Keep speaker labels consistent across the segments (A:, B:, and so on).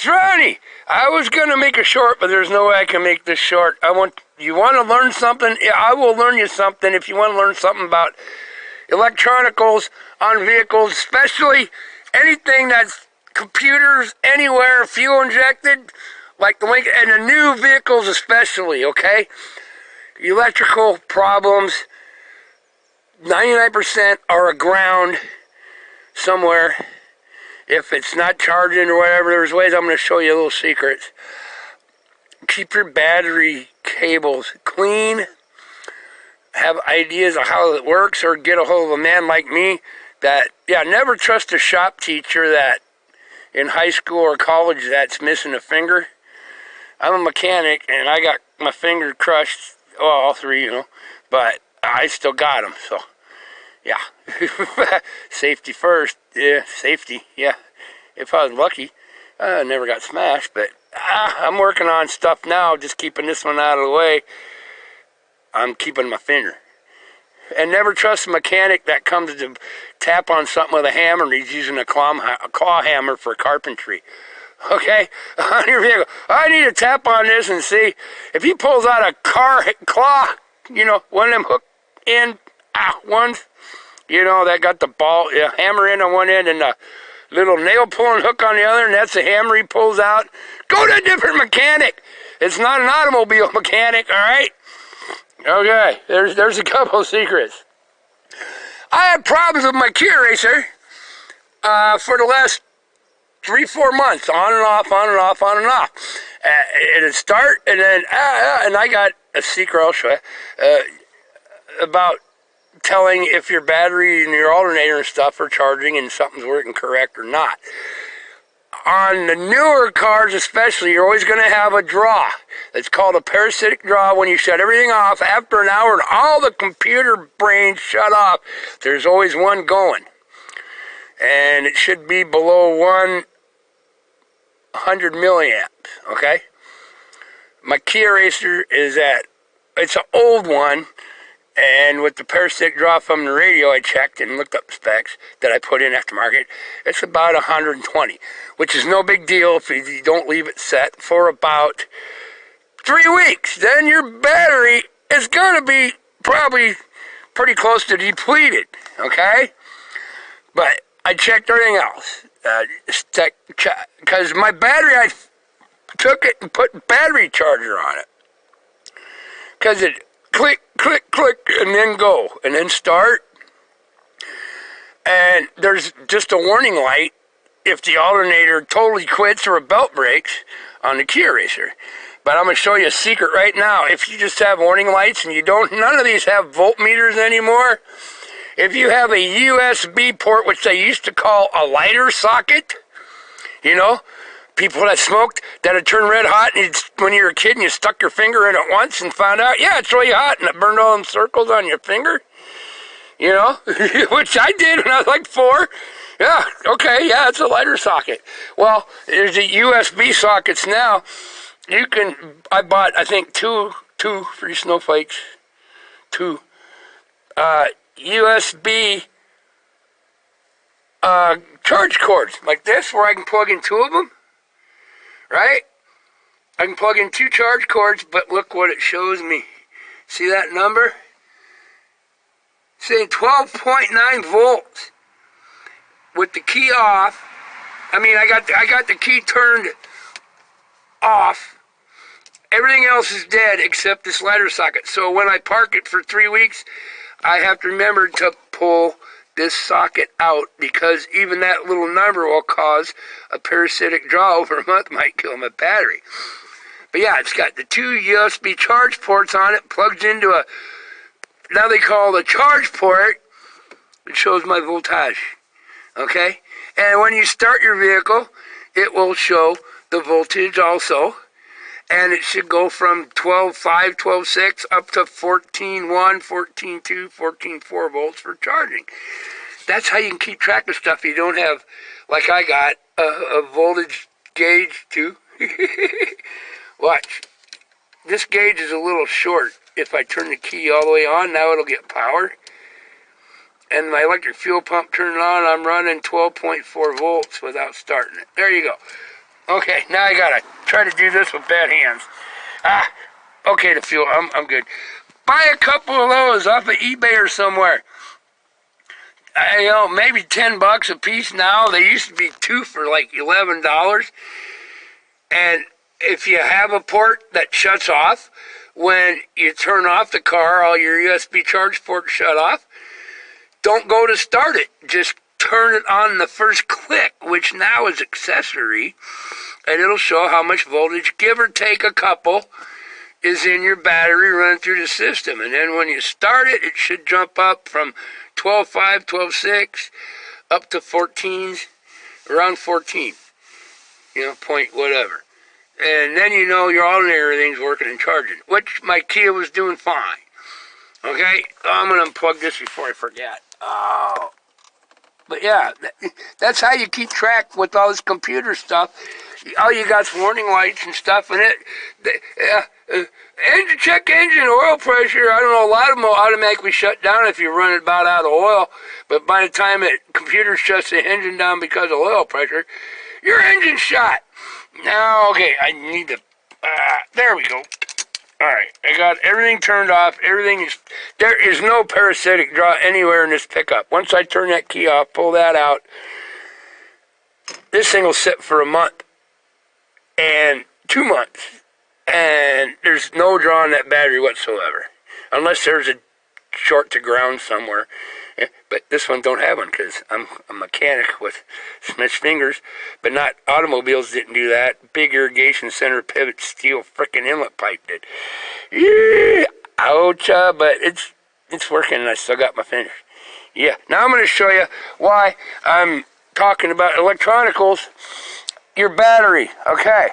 A: Ronnie. I was gonna make a short, but there's no way I can make this short. You want to learn something? Yeah, I will learn you something if you want to learn something about electronicals on vehicles, especially anything that's computers anywhere, fuel injected, like the Lincoln, and the new vehicles especially, okay? Electrical problems, 99% are aground somewhere. If it's not charging or whatever, there's ways. I'm going to show you little secrets. Keep your battery cables clean. Have ideas of how it works, or get a hold of a man like me that, never trust a shop teacher that in high school or college that's missing a finger. I'm a mechanic and I got my finger crushed, well, all three, but I still got them, so yeah. Safety first. Safety, if I was lucky. I never got smashed, but I'm working on stuff now, just keeping this one out of the way. I'm keeping my finger. And never trust a mechanic that comes to tap on something with a hammer and he's using a claw hammer for carpentry. Okay? On your vehicle. I need to tap on this and see if he pulls out a claw, one of them hook in ones, that got the hammer in on one end and the little nail pulling hook on the other, and that's the hammer he pulls out. Go to a different mechanic. It's not an automobile mechanic, all right? Okay, there's a couple of secrets. I had problems with my Kia Racer for the last 3-4 months, on and off, on and off, on and off. It'd start, and then, and I got a secret I'll show you about telling if your battery and your alternator and stuff are charging and something's working correct or not. On the newer cars especially, you're always going to have a draw. It's called a parasitic draw. When you shut everything off, after an hour and all the computer brains shut off, there's always one going. And it should be below 100 milliamps, okay? My Kia Racer it's an old one. And with the parasitic draw from the radio, I checked and looked up specs that I put in aftermarket. It's about 120, which is no big deal if you don't leave it set for about 3 weeks. Then your battery is going to be probably pretty close to depleted, okay? But I checked everything else. Because my battery, I took it and put battery charger on it. Because it click, click, click, and then go, and then start. And there's just a warning light if the alternator totally quits or a belt breaks on the Kia Racer. But I'm going to show you a secret right now. If you just have warning lights and none of these have voltmeters anymore, if you have a USB port, which they used to call a lighter socket, people that smoked, that had turned red hot, and when you were a kid and you stuck your finger in it once and found out, it's really hot, and it burned all them circles on your finger, which I did when I was like 4. Yeah, okay, it's a lighter socket. Well, there's the USB sockets now. I bought, I think, two free snowflakes, 2 USB charge cords like this, where I can plug in 2 of them. Right? I can plug in 2 charge cords, but look what it shows me. See that number? Saying 12.9 volts with the key off. I got the key turned off. Everything else is dead except this lighter socket. So when I park it for 3 weeks, I have to remember to pull this socket out, because even that little number will cause a parasitic draw over a month, might kill my battery. But it's got the 2 USB charge ports on it, plugs into now they call the charge port. It shows my voltage, okay? And when you start your vehicle, it will show the voltage also. And it should go from 12.5, 12.6 up to 14.1, 14.2, 14.4 volts for charging. That's how you can keep track of stuff. You don't have, like I got, a voltage gauge too. Watch. This gauge is a little short. If I turn the key all the way on, now it'll get power. And my electric fuel pump turned on, I'm running 12.4 volts without starting it. There you go. Okay, now I gotta try to do this with bad hands. Okay, the fuel, I'm good. Buy a couple of those off of eBay or somewhere. Maybe $10 a piece now. They used to be two for like $11. And if you have a port that shuts off, when you turn off the car, all your USB charge ports shut off. Don't go to start it. Just turn it on the first click, which now is accessory, and it'll show how much voltage, give or take a couple, is in your battery running through the system. And then when you start it, it should jump up from 12.5, 12.6, up to 14s, around 14, point whatever. And then you know your alternator, everything's working and charging, which my Kia was doing fine. Okay, I'm going to unplug this before I forget. Oh. But yeah, that's how you keep track with all this computer stuff. All you got's warning lights and stuff, and engine check engine oil pressure. I don't know, a lot of them will automatically shut down if you're running about out of oil. But by the time the computer shuts the engine down because of oil pressure, your engine's shot. Now, okay, I need to. There we go. All right, I got everything turned off. There is no parasitic draw anywhere in this pickup. Once I turn that key off, pull that out, this thing will sit for a month and 2 months, and there's no draw on that battery whatsoever, unless there's a short to ground somewhere. But this one don't have one because I'm a mechanic with Smith's fingers, but not automobiles didn't do that. Big irrigation center pivot steel frickin' inlet pipe did. Yeah, ouch, but it's working and I still got my finish. Yeah, now I'm going to show you why I'm talking about electronicals. Your battery, okay.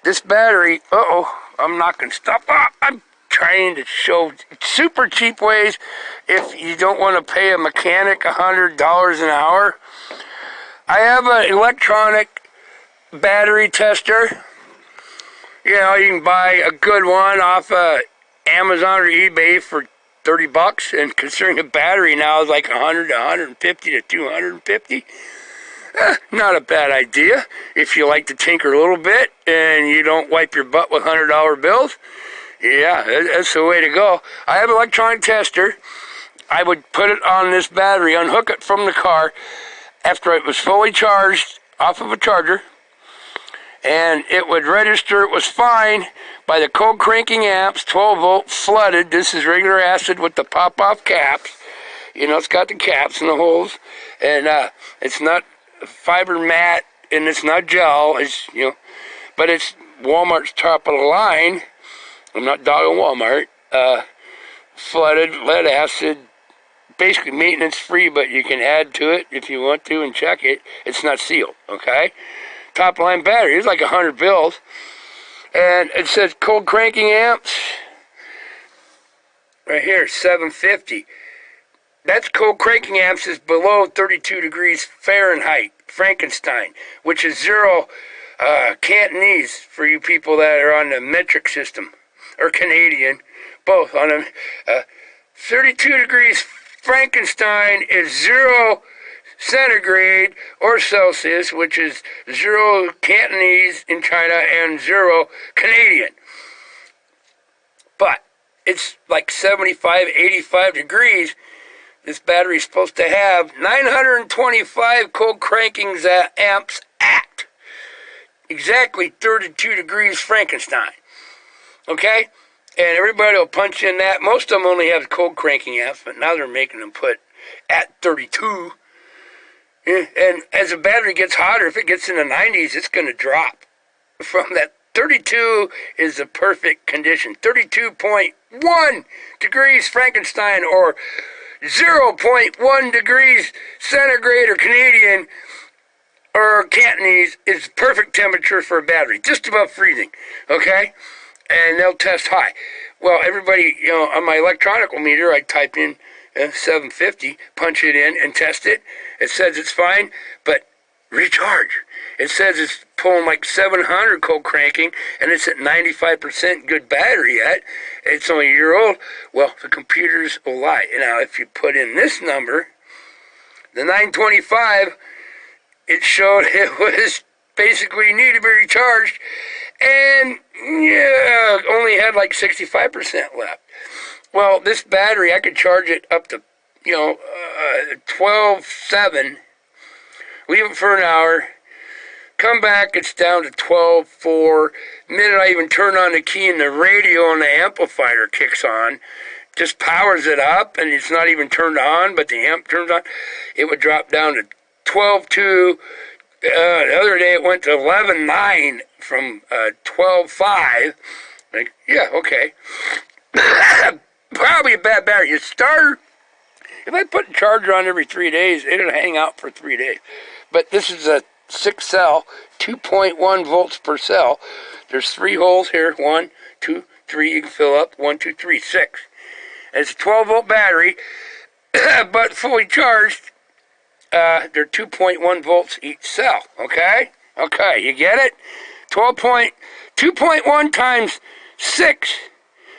A: This battery, I'm not going to stop. I'm trying to show super cheap ways if you don't want to pay a mechanic $100 an hour. I have an electronic battery tester. You can buy a good one off Amazon or eBay for $30, and considering a battery now is like 100 to 150 to 250. Not a bad idea if you like to tinker a little bit and you don't wipe your butt with $100 bills. Yeah, that's the way to go. I have an electronic tester. I would put it on this battery, unhook it from the car after it was fully charged off of a charger, and it would register it was fine by the cold cranking amps, 12 volt flooded. This is regular acid with the pop-off caps. It's got the caps and the holes, and it's not fiber mat, and it's not gel. But it's Walmart's top of the line. I'm not dogging Walmart. Flooded, lead acid, basically maintenance free, but you can add to it if you want to and check it. It's not sealed, okay? Top line battery, it's like 100 bills. And it says cold cranking amps. Right here, 750. That's cold cranking amps is below 32 degrees Fahrenheit, Frankenstein, which is 0 Cantonese for you people that are on the metric system. Or Canadian, both on them. 32 degrees Frankenstein is 0 centigrade or Celsius, which is 0 Cantonese in China and 0 Canadian. But it's like 75, 85 degrees. This battery is supposed to have 925 cold crankings amps at exactly 32 degrees Frankenstein. Okay? And everybody will punch in that. Most of them only have cold cranking amps, but now they're making them put at 32. And as the battery gets hotter, if it gets in the 90s, it's going to drop. From that 32 is the perfect condition. 32.1 degrees Frankenstein or 0.1 degrees centigrade or Canadian or Cantonese is perfect temperature for a battery. Just above freezing. Okay? And they'll test high. Well, everybody, on my electronical meter, I type in 750, punch it in, and test it. It says it's fine, but recharge. It says it's pulling like 700 cold cranking, and it's at 95% good battery yet. It's only a year old. Well, the computers will lie. Now, if you put in this number, the 925, it showed it was basically need to be recharged, and yeah, only had like 65% left. Well, this battery, I could charge it up to, 12.7, leave it for an hour, come back, it's down to 12.4. The minute I even turn on the key and the radio and the amplifier kicks on, just powers it up, and it's not even turned on, but the amp turns on, it would drop down to 12.2. The other day it went to 11.9 from 12.5. Like, yeah, okay. Probably a bad battery. You start, if I put a charger on every 3 days, it'll hang out for 3 days. But this is a 6 cell, 2.1 volts per cell. There's 3 holes here. 1, 2, 3. You can fill up. 1, 2, 3, 6. And it's a 12 volt battery, but fully charged. They're 2.1 volts each cell. Okay? Okay, you get it? 2.1 times 6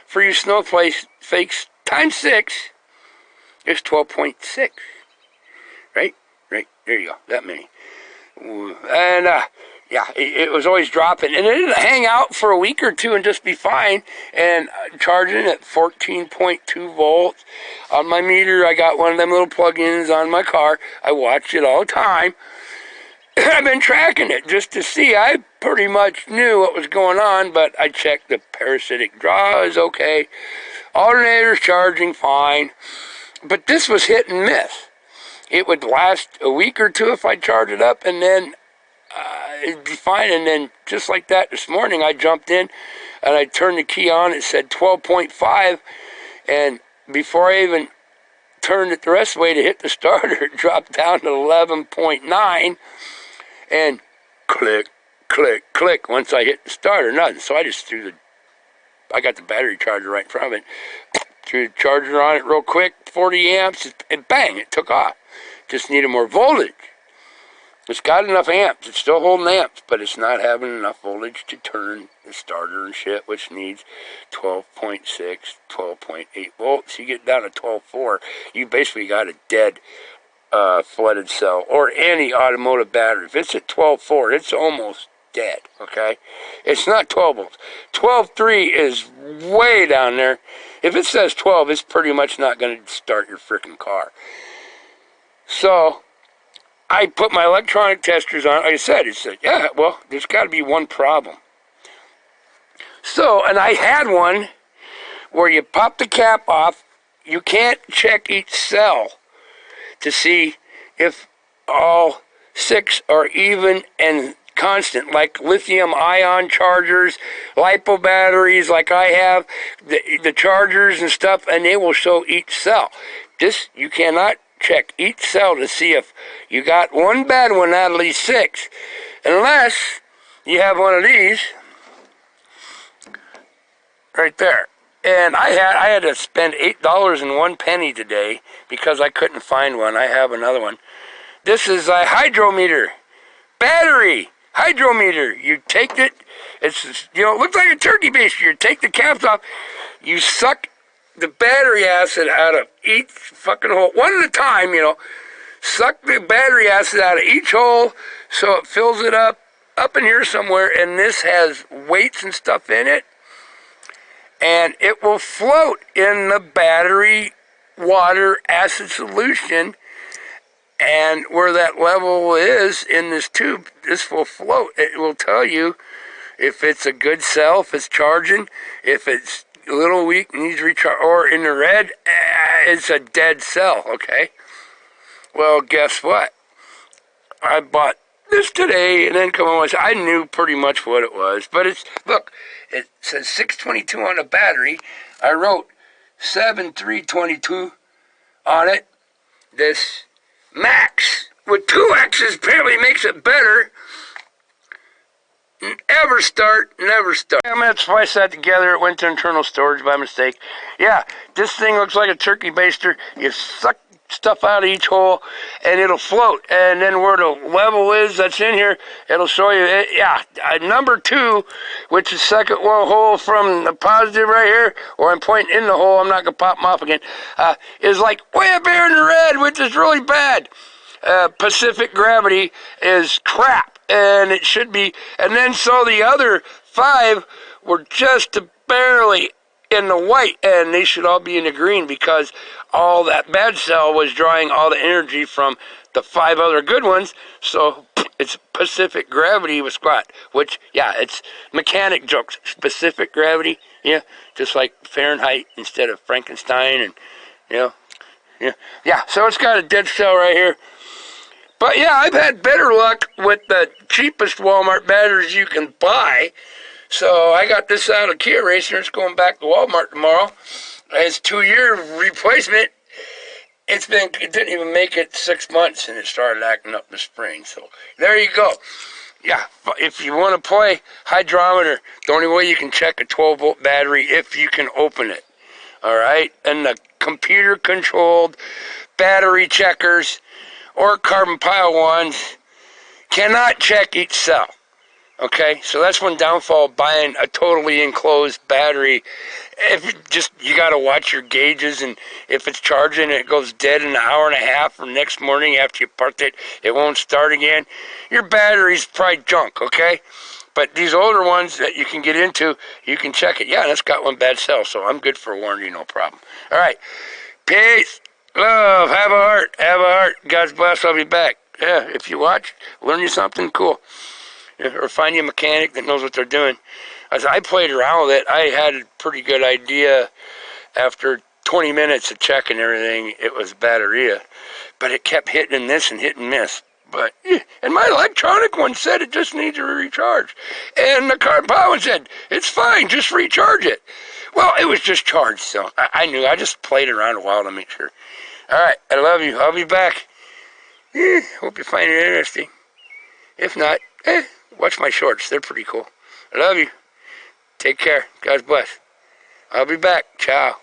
A: for you snowflakes times 6 is 12.6. Right? Right. There you go. That many. And, yeah, it was always dropping. And it didn't hang out for a week or two and just be fine. And charging at 14.2 volts. On my meter, I got one of them little plug-ins on my car. I watch it all the time. I've been tracking it just to see. I pretty much knew what was going on, but I checked the parasitic draw is okay. Alternator's charging fine. But this was hit and miss. It would last a week or two if I charged it up, and then it'd be fine. And then just like that this morning, I jumped in and I turned the key on. It said 12.5, and before I even turned it the rest of the way to hit the starter, it dropped down to 11.9, and click, click, click. Once I hit the starter, nothing. So I just I got the battery charger right in front of it, threw the charger on it real quick, 40 amps, and bang, it took off. Just needed more voltage. It's got enough amps. It's still holding amps, but it's not having enough voltage to turn the starter and shit, which needs 12.6, 12.8 volts. You get down to 12.4, you basically got a dead flooded cell, or any automotive battery. If it's at 12.4, it's almost dead, okay? It's not 12 volts. 12.3 is way down there. If it says 12, it's pretty much not going to start your freaking car. So I put my electronic testers on. Like I said, it said, yeah, well, there's got to be one problem. So, and I had one where you pop the cap off. You can't check each cell to see if all 6 are even and constant, like lithium-ion chargers, LiPo batteries like I have, the chargers and stuff, and they will show each cell. This, you cannot check each cell to see if you got one bad one out of these 6, unless you have one of these right there. And I had to spend $8.01 today because I couldn't find one. I have another one. This is a hydrometer, battery hydrometer. You take it, it's, it looks like a turkey baster. You take the caps off, you suck the battery acid out of each fucking hole, one at a time, suck the battery acid out of each hole so it fills it up in here somewhere, and this has weights and stuff in it, and it will float in the battery water acid solution, and where that level is in this tube, this will float. It will tell you if it's a good cell, if it's charging, if it's a little weak, needs recharge, or in the red, it's a dead cell, okay? Well, guess what? I bought this today, and then I knew pretty much what it was, but look, it says 622 on the battery. I wrote 7322 on it. This Max with 2 X's apparently makes it better. Never start. I'm going to splice that together. It went to internal storage by mistake. Yeah, this thing looks like a turkey baster. You suck stuff out of each hole, and it'll float. And then where the level is that's in here, it'll show you. Number 2, which is second hole from the positive right here, or I'm pointing in the hole, I'm not going to pop them off again, is like way up here in the red, which is really bad. Pacific gravity is crap. and it should be, and then so the other 5 were just barely in the white, and they should all be in the green because all that bad cell was drawing all the energy from the 5 other good ones. So it's specific gravity with squat, which, yeah, it's mechanic jokes. Specific gravity, yeah, just like Fahrenheit instead of Frankenstein, and, you know, yeah. So it's got a dead cell right here. But yeah, I've had better luck with the cheapest Walmart batteries you can buy. So I got this out of Kia Racer. It's going back to Walmart tomorrow. It's 2-year replacement. It didn't even make it 6 months, and it started acting up in the spring. So there you go. Yeah, if you want to play hydrometer, the only way you can check a 12-volt battery if you can open it. All right, and the computer-controlled battery checkers or carbon pile ones cannot check each cell. Okay, so that's one downfall of buying a totally enclosed battery. You got to watch your gauges, and if it's charging and it goes dead in an hour and a half, or next morning after you parked it, it won't start again, your battery's probably junk, okay? But these older ones that you can get into, you can check it. Yeah, that's got one bad cell, so I'm good for warranty, no problem. All right, peace, love, have a heart, God's bless, I'll be back. Yeah, if you watch, learn you something cool. Or find you a mechanic that knows what they're doing. As I played around with it, I had a pretty good idea after 20 minutes of checking everything, it was batteria. But it kept hitting this and hit and miss. But, and my electronic one said it just needs a recharge. And the carbon power one said, it's fine, just recharge it. Well, it was just charged, so I knew. I just played around a while to make sure. All right, I love you. I'll be back. Hope you find it interesting. If not, watch my shorts. They're pretty cool. I love you. Take care. God bless. I'll be back. Ciao.